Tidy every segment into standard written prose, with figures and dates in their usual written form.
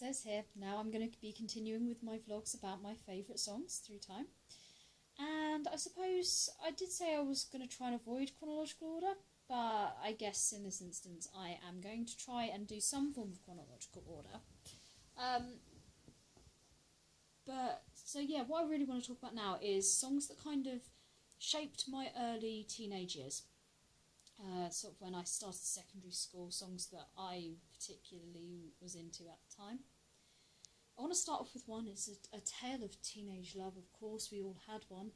says here, now I'm going to be continuing with my vlogs about my favourite songs through time. And I suppose I did say I was going to try and avoid chronological order, but I guess in this instance I am going to try and do some form of chronological order. So yeah, what I really want to talk about now is songs that kind of shaped my early teenage years. Sort of when I started secondary school, songs that I particularly was into at the time. I want to start off with one. It's a tale of teenage love. Of course, we all had one,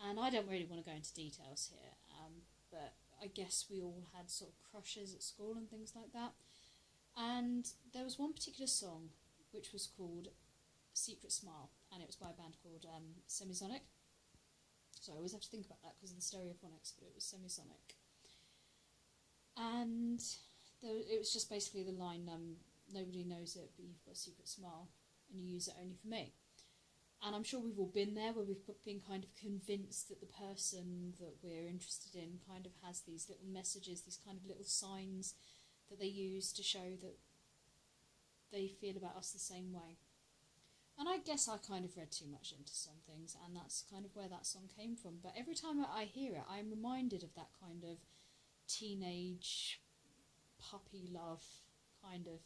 and I don't really want to go into details here, but I guess we all had sort of crushes at school and things like that. And there was one particular song which was called Secret Smile, and it was by a band called Semisonic. So I always have to think about that because of the Stereophonics, but it was Semisonic. And it was just basically the line, nobody knows it, but you've got a secret smile, and you use it only for me. And I'm sure we've all been there, where we've been kind of convinced that the person that we're interested in kind of has these little messages, these kind of little signs that they use to show that they feel about us the same way. And I guess I kind of read too much into some things, and that's kind of where that song came from. But every time I hear it, I'm reminded of that kind of teenage puppy love kind of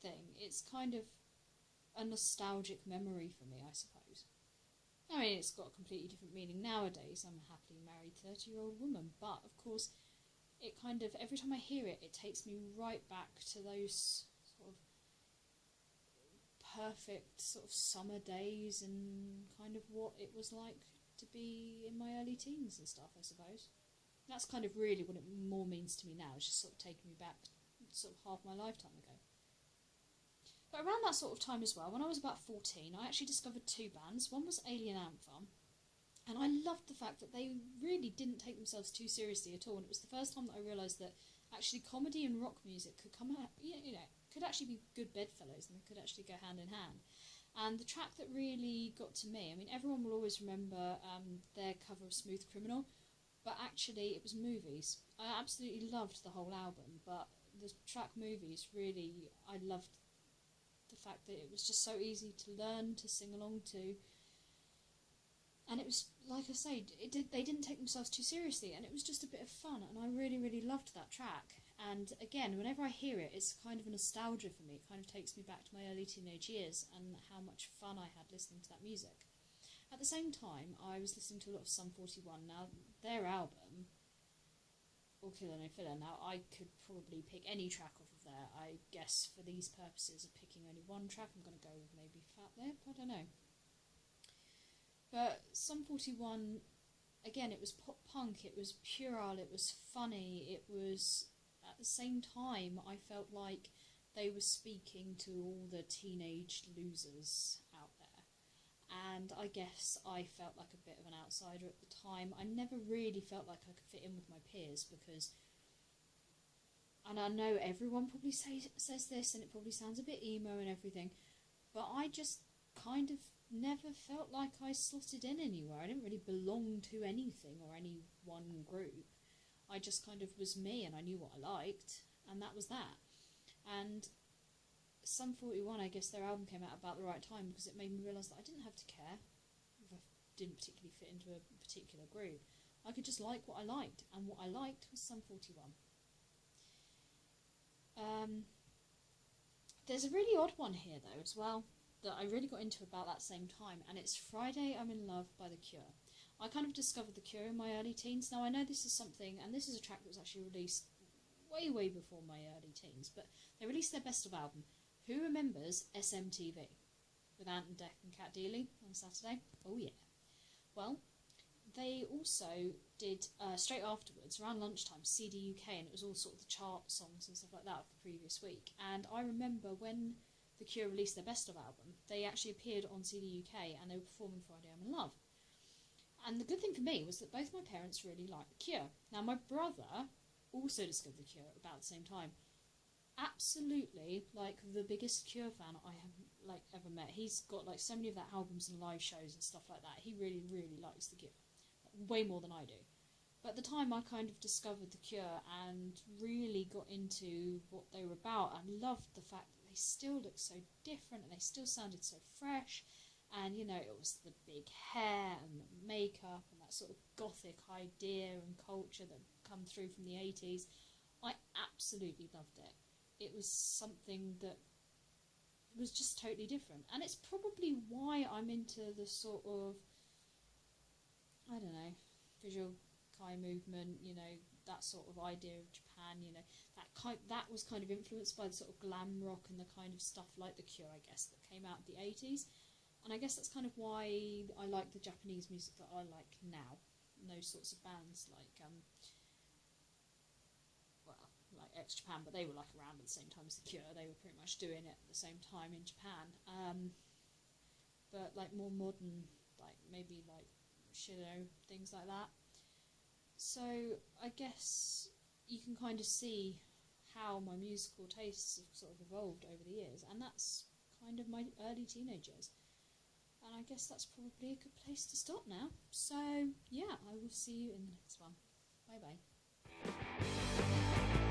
thing. It's kind of a nostalgic memory for me, I suppose. I mean, it's got a completely different meaning nowadays. I'm a happily married 30-year-old woman, but of course it kind of, every time I hear it, it takes me right back to those sort of perfect sort of summer days and kind of what it was like to be in my early teens and stuff, I suppose. That's kind of really what it more means to me now. It's just sort of taking me back sort of half my lifetime ago. But around that sort of time as well, when I was about 14, I actually discovered two bands. One was Alien Ant Farm, and I loved the fact that they really didn't take themselves too seriously at all. And it was the first time that I realised that actually comedy and rock music could come out, could actually be good bedfellows, and they could actually go hand in hand. And the track that really got to me, I mean, everyone will always remember their cover of Smooth Criminal, but actually it was Movies. I absolutely loved the whole album, but the track Movies, really, I loved the fact that it was just so easy to learn, to sing along to. And it was, like I say, they didn't take themselves too seriously, and it was just a bit of fun, and I really, really loved that track. And again, whenever I hear it, it's kind of a nostalgia for me. It kind of takes me back to my early teenage years and how much fun I had listening to that music. At the same time, I was listening to a lot of Sum 41. Now, their album, All Killer No Filler, now I could probably pick any track off of there. I guess for these purposes of picking only one track, I'm going to go with maybe Fat Lip, I don't know. But Sum 41, again, it was pop punk, it was puerile, it was funny, it was, at the same time, I felt like they were speaking to all the teenage losers out there. And I guess I felt like a bit of an outsider at the time. I never really felt like I could fit in with my peers because, and I know everyone probably says this and it probably sounds a bit emo and everything, but I just kind of never felt like I slotted in anywhere. I didn't really belong to anything or any one group. I just kind of was me, and I knew what I liked, and that was that. And Sum 41, I guess their album came out about the right time because it made me realise that I didn't have to care if I didn't particularly fit into a particular group. I could just like what I liked, and what I liked was Sum 41. There's a really odd one here though as well that I really got into about that same time, and it's Friday I'm in Love by The Cure. I kind of discovered The Cure in my early teens. Now I know this is something, and this is a track that was actually released way before my early teens, but they released their best of album. Who remembers SMTV with Ant and Dec and Cat Deeley on Saturday? Oh yeah. Well, they also did, straight afterwards, around lunchtime, CD UK, and it was all sort of the chart songs and stuff like that of the previous week. And I remember when The Cure released their best of album, they actually appeared on CD UK and they were performing Friday I'm in Love. And the good thing for me was that both my parents really liked The Cure. Now my brother also discovered The Cure at about the same time. Absolutely, like, the biggest Cure fan I have, like, ever met. He's got, like, so many of their albums and live shows and stuff like that. He really, really likes The Cure. Way more than I do. But at the time, I kind of discovered The Cure and really got into what they were about. I loved the fact that they still looked so different, and they still sounded so fresh. And you know, it was the big hair and the makeup and that sort of gothic idea and culture that come through from the 80s. I absolutely loved it. It was something that was just totally different, and it's probably why I'm into the sort of, I don't know, visual Kai movement, you know, that sort of idea of Japan, you know, that was kind of influenced by the sort of glam rock and the kind of stuff like The Cure, I guess, that came out in the 80s. And I guess that's kind of why I like the Japanese music that I like now. And those sorts of bands like, like X Japan, but they were like around at the same time as The Cure. They were pretty much doing it at the same time in Japan. But like more modern, like maybe like Shido, things like that. So I guess you can kind of see how my musical tastes have sort of evolved over the years, and that's kind of my early teenage years. And I guess that's probably a good place to stop now. So yeah, I will see you in the next one. Bye bye.